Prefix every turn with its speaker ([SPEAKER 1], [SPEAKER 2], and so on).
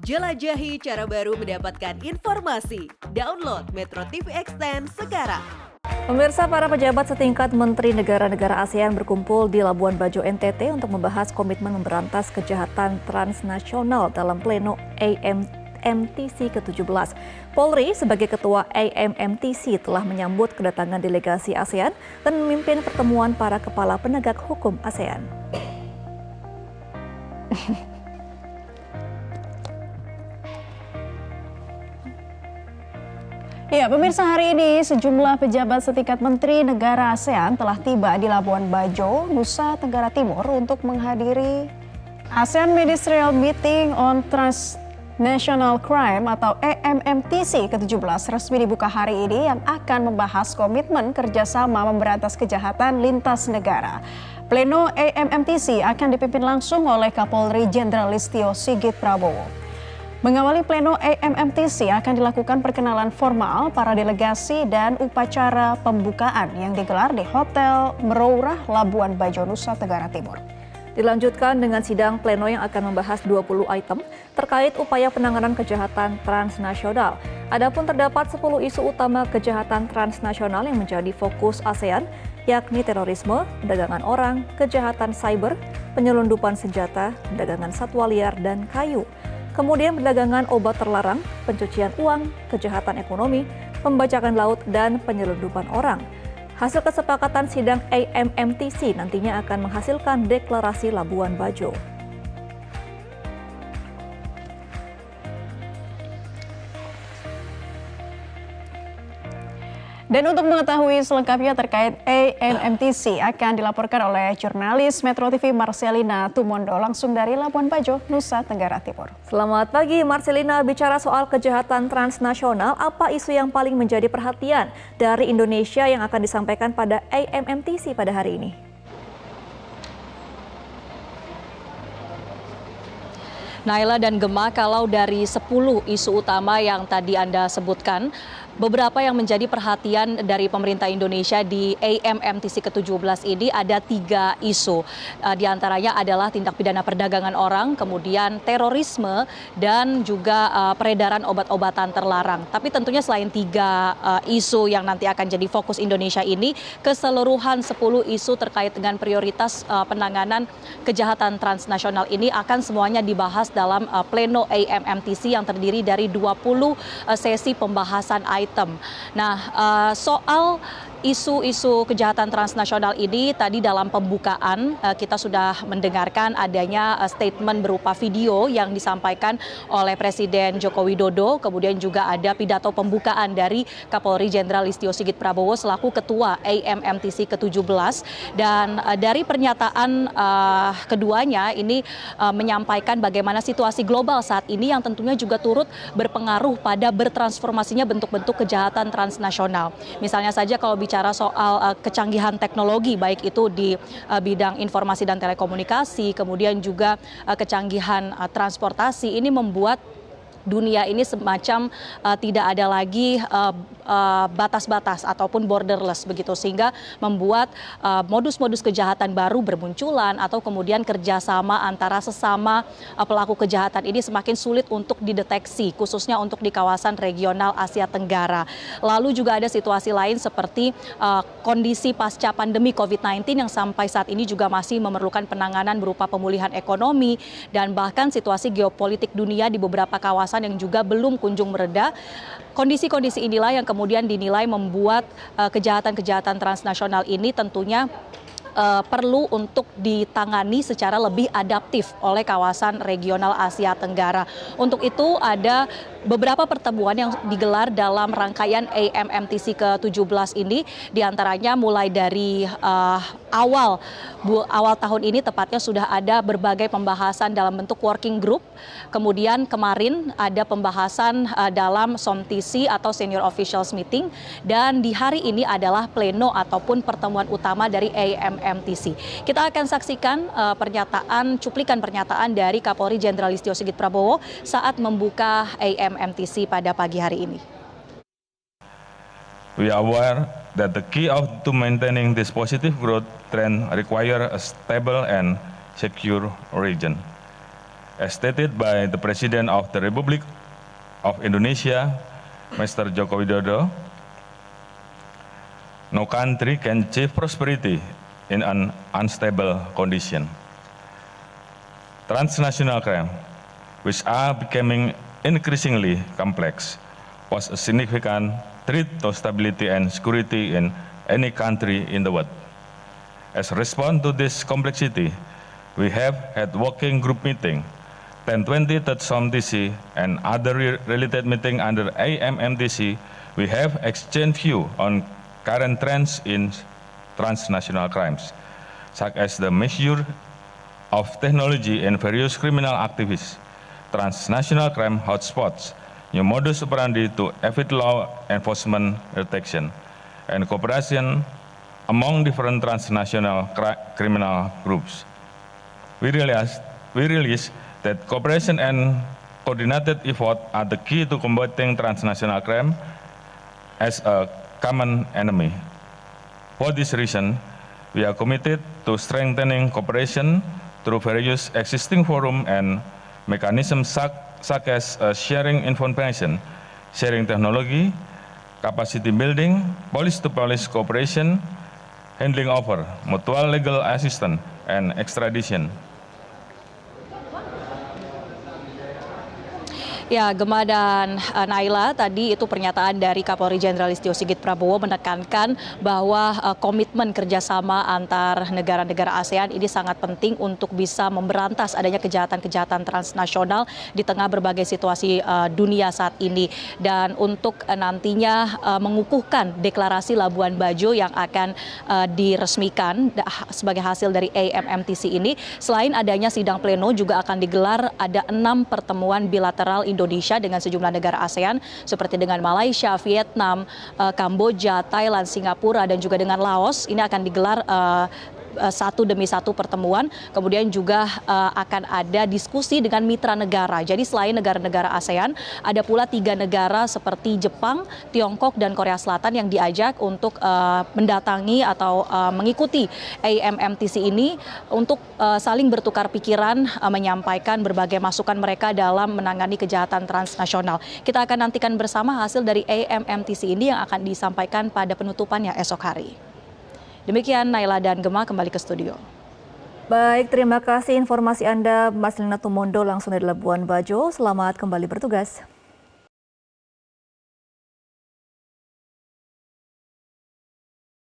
[SPEAKER 1] Jelajahi cara baru mendapatkan informasi. Download Metro TV Extend sekarang.
[SPEAKER 2] Pemirsa, para pejabat setingkat Menteri negara-negara ASEAN berkumpul di Labuan Bajo, NTT untuk membahas komitmen memberantas kejahatan transnasional dalam pleno AMMTC ke-17. Polri sebagai ketua AMMTC telah menyambut kedatangan delegasi ASEAN dan memimpin pertemuan para kepala penegak hukum ASEAN.
[SPEAKER 3] Ya, pemirsa, hari ini sejumlah pejabat setingkat Menteri Negara ASEAN telah tiba di Labuan Bajo, Nusa Tenggara Timur untuk menghadiri ASEAN Ministerial Meeting on Transnational Crime atau AMMTC ke-17 resmi dibuka hari ini yang akan membahas komitmen kerjasama memberantas kejahatan lintas negara. Pleno AMMTC akan dipimpin langsung oleh Kapolri Jenderal Listio Sigit Prabowo. Mengawali pleno AMMTC akan dilakukan perkenalan formal para delegasi dan upacara pembukaan yang digelar di Hotel Merourah, Labuan Bajo, Nusa Tenggara Timur.
[SPEAKER 2] Dilanjutkan dengan sidang pleno yang akan membahas 20 item terkait upaya penanganan kejahatan transnasional. Adapun terdapat 10 isu utama kejahatan transnasional yang menjadi fokus ASEAN, yakni terorisme, perdagangan orang, kejahatan cyber, penyelundupan senjata, perdagangan satwa liar, dan kayu. Kemudian perdagangan obat terlarang, pencucian uang, kejahatan ekonomi, pembajakan laut, dan penyelundupan orang. Hasil kesepakatan sidang AMMTC nantinya akan menghasilkan deklarasi Labuan Bajo.
[SPEAKER 3] Dan untuk mengetahui selengkapnya terkait AMMTC akan dilaporkan oleh jurnalis Metro TV Marcelina Tumondo langsung dari Labuan Bajo, Nusa Tenggara Timur.
[SPEAKER 2] Selamat pagi Marcelina, bicara soal kejahatan transnasional, apa isu yang paling menjadi perhatian dari Indonesia yang akan disampaikan pada AMMTC pada hari ini?
[SPEAKER 4] Naila dan Gemma, kalau dari 10 isu utama yang tadi Anda sebutkan, beberapa yang menjadi perhatian dari pemerintah Indonesia di AMMTC ke-17 ini ada 3 isu. Di antaranya adalah tindak pidana perdagangan orang, kemudian terorisme, dan juga peredaran obat-obatan terlarang. Tapi tentunya selain 3 isu yang nanti akan jadi fokus Indonesia ini, keseluruhan 10 isu terkait dengan prioritas penanganan kejahatan transnasional ini akan semuanya dibahas dalam pleno AMMTC yang terdiri dari 20 sesi pembahasan item. Nah, soal isu-isu kejahatan transnasional ini tadi dalam pembukaan kita sudah mendengarkan adanya statement berupa video yang disampaikan oleh Presiden Joko Widodo, kemudian juga ada pidato pembukaan dari Kapolri Jenderal Listio Sigit Prabowo selaku Ketua AMMTC ke-17, dan dari pernyataan keduanya ini menyampaikan bagaimana situasi global saat ini yang tentunya juga turut berpengaruh pada bertransformasinya bentuk-bentuk kejahatan transnasional. Misalnya saja kalau bicara soal kecanggihan teknologi, baik itu di bidang informasi dan telekomunikasi, kemudian juga kecanggihan transportasi, ini membuat dunia ini semacam tidak ada lagi batas-batas ataupun borderless begitu, sehingga membuat modus-modus kejahatan baru bermunculan atau kemudian kerjasama antara sesama pelaku kejahatan ini semakin sulit untuk dideteksi, khususnya untuk di kawasan regional Asia Tenggara. Lalu juga ada situasi lain seperti kondisi pasca pandemi COVID-19 yang sampai saat ini juga masih memerlukan penanganan berupa pemulihan ekonomi dan bahkan situasi geopolitik dunia di beberapa kawasan yang juga belum kunjung mereda. Kondisi-kondisi inilah yang kemudian dinilai membuat kejahatan-kejahatan transnasional ini tentunya perlu untuk ditangani secara lebih adaptif oleh kawasan regional Asia Tenggara. Untuk itu ada beberapa pertemuan yang digelar dalam rangkaian AMMTC ke-17 ini, diantaranya mulai dari awal tahun ini tepatnya sudah ada berbagai pembahasan dalam bentuk working group. Kemudian kemarin ada pembahasan dalam SOMTC atau Senior Officials Meeting, dan di hari ini adalah pleno ataupun pertemuan utama dari AMMTC. Kita akan saksikan cuplikan pernyataan dari Kapolri Jenderal Listio Sigit Prabowo saat membuka AMMTC pada pagi hari ini.
[SPEAKER 5] We are aware that the key to maintaining this positive growth trend require a stable and secure region. as stated by the President of the Republic of Indonesia, Mr. Joko Widodo, no country can achieve prosperity in an unstable condition. Transnational crime, which are becoming increasingly complex, pose a significant threat to stability and security in any country in the world. As a response to this complexity, we have had working group meeting, 1020 TC, and other related meeting under AMMTC. We have exchanged view on current trends in transnational crimes, such as the misuse of technology in various criminal activities, transnational crime hotspots, new modus operandi to evade law enforcement detection, and cooperation among different transnational criminal groups. We realize that cooperation and coordinated effort are the key to combating transnational crime as a common enemy. For this reason, we are committed to strengthening cooperation through various existing forums and mechanisms such as sharing information, sharing technology, capacity building, police-to-police cooperation, handling over, mutual legal assistance, and extradition.
[SPEAKER 4] Ya, Gema dan Naila, tadi itu pernyataan dari Kapolri Jenderal Listio Sigit Prabowo menekankan bahwa komitmen kerjasama antar negara-negara ASEAN ini sangat penting untuk bisa memberantas adanya kejahatan-kejahatan transnasional di tengah berbagai situasi dunia saat ini. Dan untuk nantinya mengukuhkan deklarasi Labuan Bajo yang akan diresmikan sebagai hasil dari AMMTC ini, selain adanya sidang pleno juga akan digelar ada 6 pertemuan bilateral Indonesia dengan sejumlah negara ASEAN seperti dengan Malaysia, Vietnam, Kamboja, Thailand, Singapura, dan juga dengan Laos. Ini akan digelar satu demi satu pertemuan, kemudian juga akan ada diskusi dengan mitra negara. Jadi selain negara-negara ASEAN, ada pula 3 negara seperti Jepang, Tiongkok, dan Korea Selatan yang diajak untuk mendatangi atau mengikuti AMMTC ini untuk saling bertukar pikiran, menyampaikan berbagai masukan mereka dalam menangani kejahatan transnasional. Kita akan nantikan bersama hasil dari AMMTC ini yang akan disampaikan pada penutupannya esok hari. Demikian Naila dan Gema, kembali ke studio.
[SPEAKER 2] Baik, terima kasih informasi Anda Mas Lina Tumondo langsung dari Labuan Bajo. Selamat kembali bertugas.